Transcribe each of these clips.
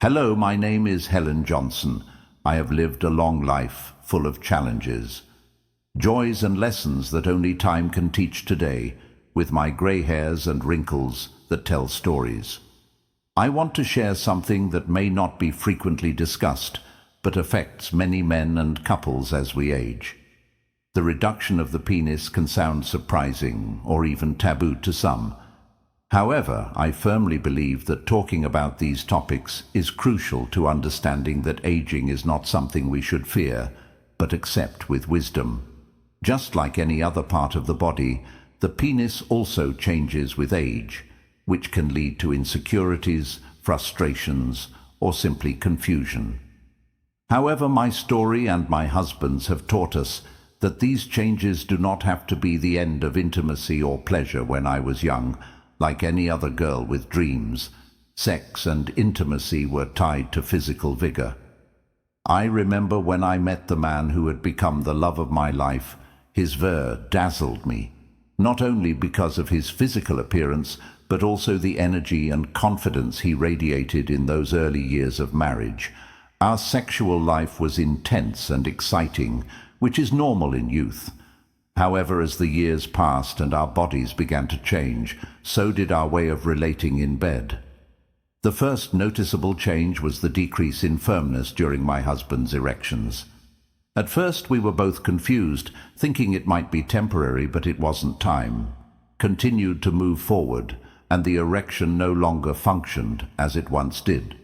Hello, my name is Helen Johnson. I have lived a long life full of challenges, joys and lessons that only time can teach today, with my grey hairs and wrinkles that tell stories. I want to share something that may not be frequently discussed, but affects many men and couples as we age. The reduction of the penis can sound surprising or even taboo to some. However, I firmly believe that talking about these topics is crucial to understanding that aging is not something we should fear, but accept with wisdom. Just like any other part of the body, the penis also changes with age, which can lead to insecurities, frustrations, or simply confusion. However, my story and my husband's have taught us that these changes do not have to be the end of intimacy or pleasure. When I was young, like any other girl with dreams, sex and intimacy were tied to physical vigor. I remember when I met the man who had become the love of my life, his verve dazzled me, not only because of his physical appearance, but also the energy and confidence he radiated in those early years of marriage. Our sexual life was intense and exciting, which is normal in youth. However, as the years passed and our bodies began to change, so did our way of relating in bed. The first noticeable change was the decrease in firmness during my husband's erections. At first we were both confused, thinking it might be temporary, but it wasn't. Time continued to move forward, and the erection no longer functioned as it once did.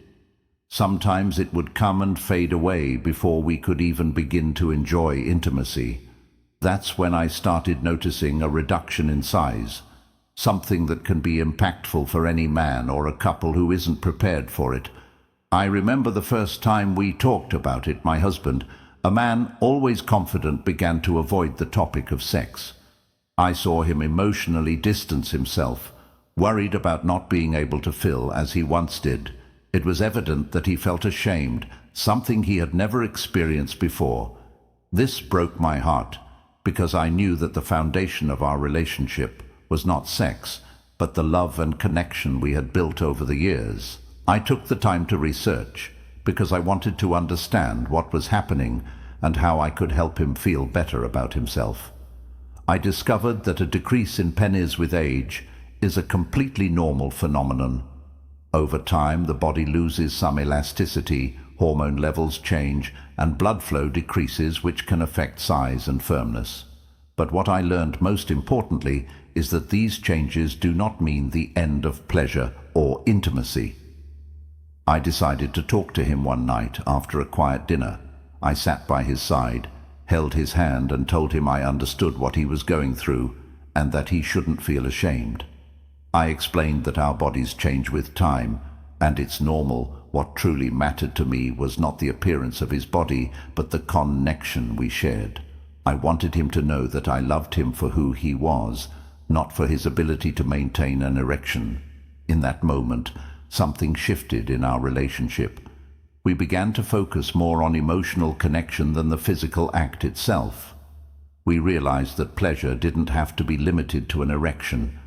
Sometimes it would come and fade away before we could even begin to enjoy intimacy. That's when I started noticing a reduction in size, something that can be impactful for any man or a couple who isn't prepared for it. I remember the first time we talked about it. My husband, a man always confident, began to avoid the topic of sex. I saw him emotionally distance himself, worried about not being able to feel as he once did. It was evident that he felt ashamed, something he had never experienced before. This broke my heart, because I knew that the foundation of our relationship was not sex, but the love and connection we had built over the years. I took the time to research, because I wanted to understand what was happening and how I could help him feel better about himself. I discovered that a decrease in penis with age is a completely normal phenomenon. Over time, the body loses some elasticity, hormone levels change, and blood flow decreases, which can affect size and firmness. But what I learned most importantly is that these changes do not mean the end of pleasure or intimacy. I decided to talk to him one night after a quiet dinner. I sat by his side, held his hand, and told him I understood what he was going through and that he shouldn't feel ashamed. I explained that our bodies change with time, and it's normal. What truly mattered to me was not the appearance of his body, but the connection we shared. I wanted him to know that I loved him for who he was, not for his ability to maintain an erection. In that moment, something shifted in our relationship. We began to focus more on emotional connection than the physical act itself. We realized that pleasure didn't have to be limited to an erection.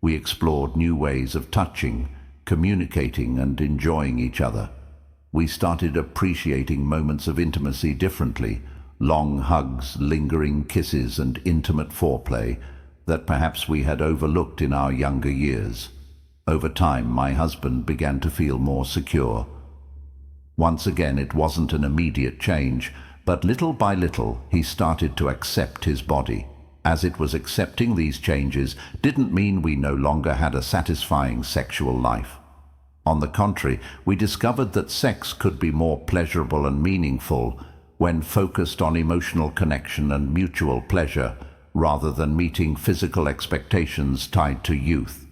We explored new ways of touching, communicating, and enjoying each other. We started appreciating moments of intimacy differently, long hugs, lingering kisses, and intimate foreplay that perhaps we had overlooked in our younger years. Over time, my husband began to feel more secure. Once again, it wasn't an immediate change, but little by little, he started to accept his body. As it was accepting these changes didn't mean we no longer had a satisfying sexual life. On the contrary, we discovered that sex could be more pleasurable and meaningful when focused on emotional connection and mutual pleasure, rather than meeting physical expectations tied to youth.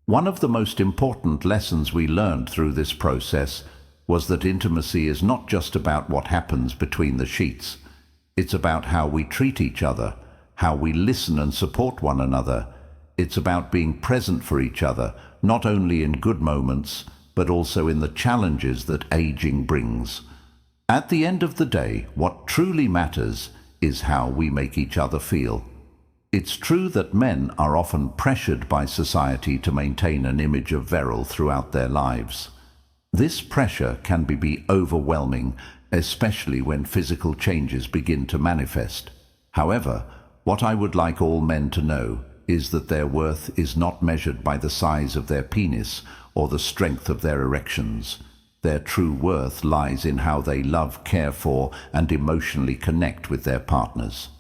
One of the most important lessons we learned through this process was that intimacy is not just about what happens between the sheets. It's about how we treat each other, how we listen and support one another. It's about being present for each other, not only in good moments, but also in the challenges that aging brings. At the end of the day, what truly matters is how we make each other feel. It's true that men are often pressured by society to maintain an image of virile throughout their lives. This pressure can be overwhelming, especially when physical changes begin to manifest. However, what I would like all men to know is that their worth is not measured by the size of their penis or the strength of their erections. Their true worth lies in how they love, care for, and emotionally connect with their partners.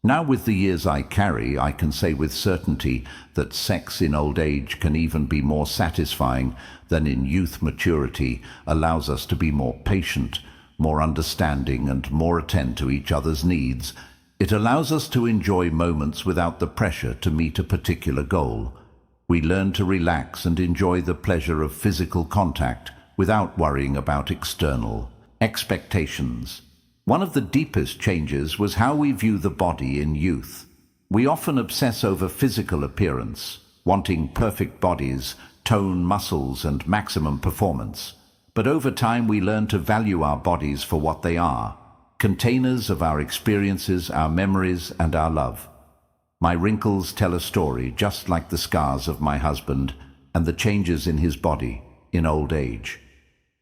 Now, with the years I carry, I can say with certainty that sex in old age can even be more satisfying than in youth. Maturity allows us to be more patient, more understanding, and more attentive to each other's needs. It allows us to enjoy moments without the pressure to meet a particular goal. We learn to relax and enjoy the pleasure of physical contact without worrying about external expectations. One of the deepest changes was how we view the body in youth. We often obsess over physical appearance, wanting perfect bodies, toned muscles, and maximum performance. But over time we learn to value our bodies for what they are, containers of our experiences, our memories, and our love. My wrinkles tell a story, just like the scars of my husband and the changes in his body in old age.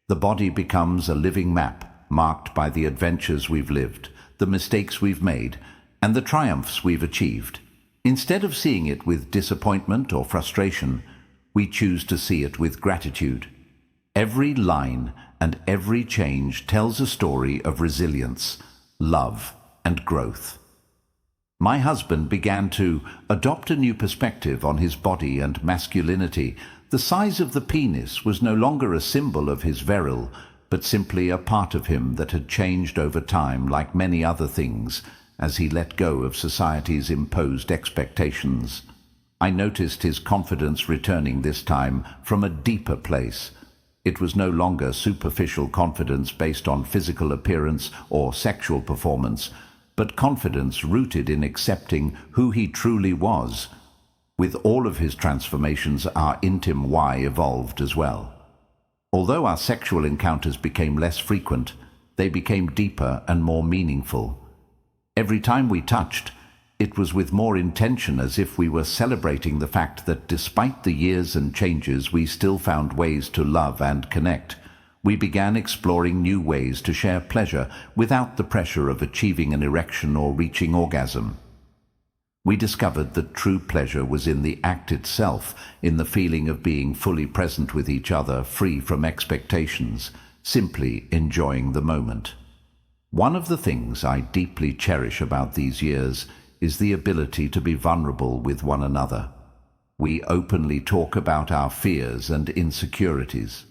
The body becomes a living map, marked by the adventures we've lived, the mistakes we've made, and the triumphs we've achieved. Instead of seeing it with disappointment or frustration, we choose to see it with gratitude. Every line and every change tells a story of resilience, love, and growth. My husband began to adopt a new perspective on his body and masculinity. The size of the penis was no longer a symbol of his virile, but simply a part of him that had changed over time, like many other things, as he let go of society's imposed expectations. I noticed his confidence returning this time from a deeper place. It was no longer superficial confidence based on physical appearance or sexual performance, but confidence rooted in accepting who he truly was. With all of his transformations, our intim why evolved as well. Although our sexual encounters became less frequent, they became deeper and more meaningful. Every time we touched, it was with more intention, as if we were celebrating the fact that despite the years and changes, we still found ways to love and connect. We began exploring new ways to share pleasure without the pressure of achieving an erection or reaching orgasm. We discovered that true pleasure was in the act itself, in the feeling of being fully present with each other, free from expectations, simply enjoying the moment. One of the things I deeply cherish about these years is the ability to be vulnerable with one another. We openly talk about our fears and insecurities.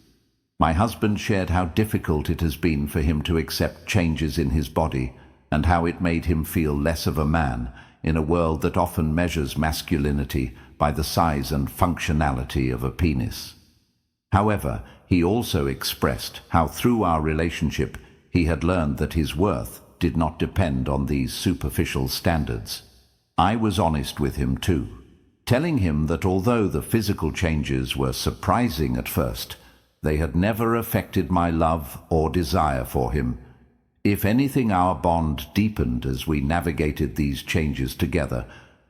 My husband shared how difficult it has been for him to accept changes in his body and how it made him feel less of a man in a world that often measures masculinity by the size and functionality of a penis. However, he also expressed how through our relationship he had learned that his worth did not depend on these superficial standards. I was honest with him too, telling him that although the physical changes were surprising at first, they had never affected my love or desire for him. If anything, our bond deepened as we navigated these changes together.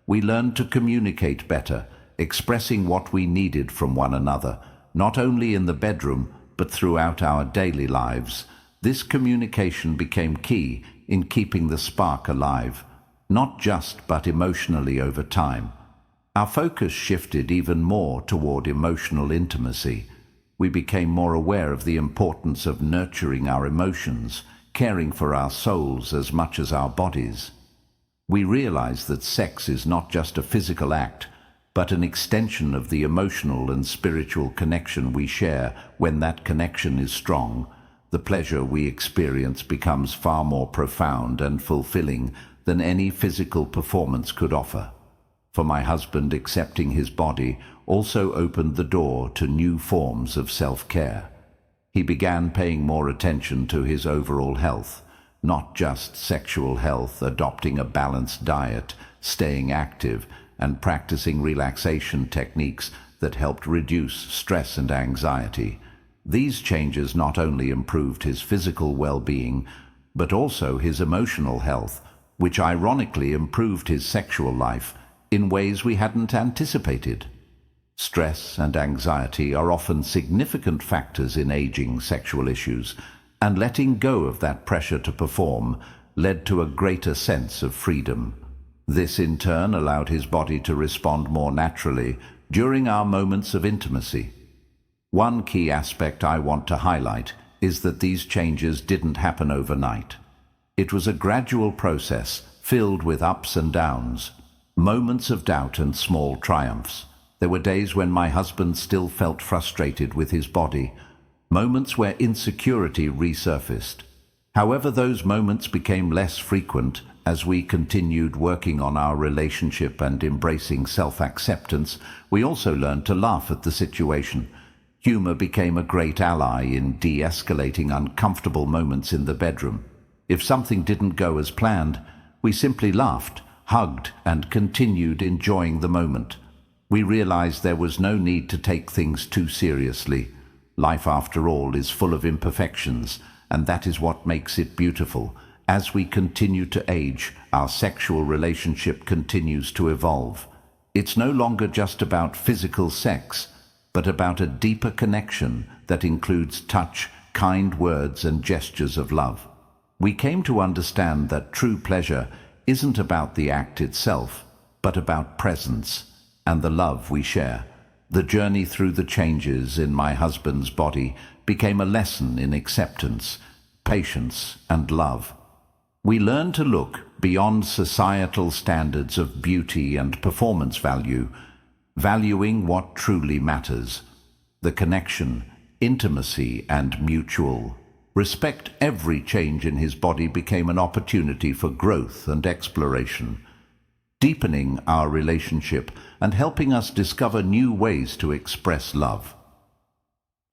We learned to communicate better, expressing what we needed from one another, not only in the bedroom, but throughout our daily lives. This communication became key in keeping the spark alive, not just but emotionally over time. Our focus shifted even more toward emotional intimacy. We became more aware of the importance of nurturing our emotions, caring for our souls as much as our bodies. We realize that sex is not just a physical act, but an extension of the emotional and spiritual connection we share. When that connection is strong, the pleasure we experience becomes far more profound and fulfilling than any physical performance could offer. For my husband, accepting his body also opened the door to new forms of self-care. He began paying more attention to his overall health, not just sexual health, adopting a balanced diet, staying active, and practicing relaxation techniques that helped reduce stress and anxiety. These changes not only improved his physical well-being, but also his emotional health, which ironically improved his sexual life in ways we hadn't anticipated. Stress and anxiety are often significant factors in aging sexual issues, and letting go of that pressure to perform led to a greater sense of freedom. This in turn allowed his body to respond more naturally during our moments of intimacy. One key aspect I want to highlight is that these changes didn't happen overnight. It was a gradual process filled with ups and downs, moments of doubt and small triumphs. There were days when my husband still felt frustrated with his body, moments where insecurity resurfaced. However, those moments became less frequent as we continued working on our relationship and embracing self-acceptance. We also learned to laugh at the situation. Humor became a great ally in de-escalating uncomfortable moments in the bedroom. If something didn't go as planned, we simply laughed, hugged, and continued enjoying the moment. We realized there was no need to take things too seriously. Life, after all, is full of imperfections, and that is what makes it beautiful. As we continue to age, our sexual relationship continues to evolve. It's no longer just about physical sex, but about a deeper connection that includes touch, kind words, and gestures of love. We came to understand that true pleasure isn't about the act itself, but about presence and the love we share. The journey through the changes in my husband's body became a lesson in acceptance, patience, and love. We learned to look beyond societal standards of beauty and performance value, valuing what truly matters: the connection, intimacy, and mutual respect. Every change in his body became an opportunity for growth and exploration, deepening our relationship and helping us discover new ways to express love.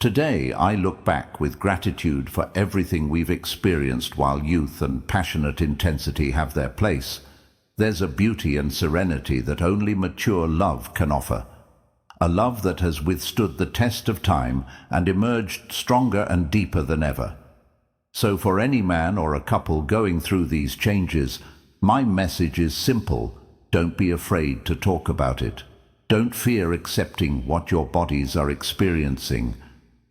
Today, I look back with gratitude for everything we've experienced while youth and passionate intensity have their place. There's a beauty and serenity that only mature love can offer, a love that has withstood the test of time and emerged stronger and deeper than ever. So for any man or a couple going through these changes, my message is simple: don't be afraid to talk about it. Don't fear accepting what your bodies are experiencing.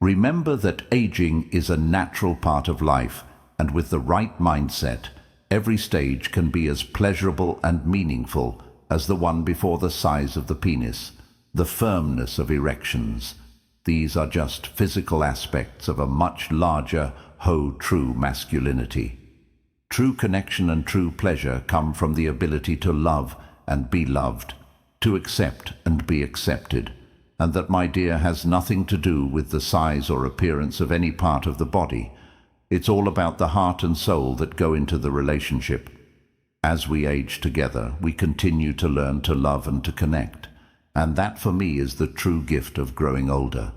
Remember that aging is a natural part of life, and with the right mindset, every stage can be as pleasurable and meaningful as the one before. The size of the penis, the firmness of erections, these are just physical aspects of a much larger, true masculinity. True connection and true pleasure come from the ability to love and be loved, to accept and be accepted. And that, my dear, has nothing to do with the size or appearance of any part of the body. It's all about the heart and soul that go into the relationship. As we age together, we continue to learn to love and to connect. And that, for me, is the true gift of growing older.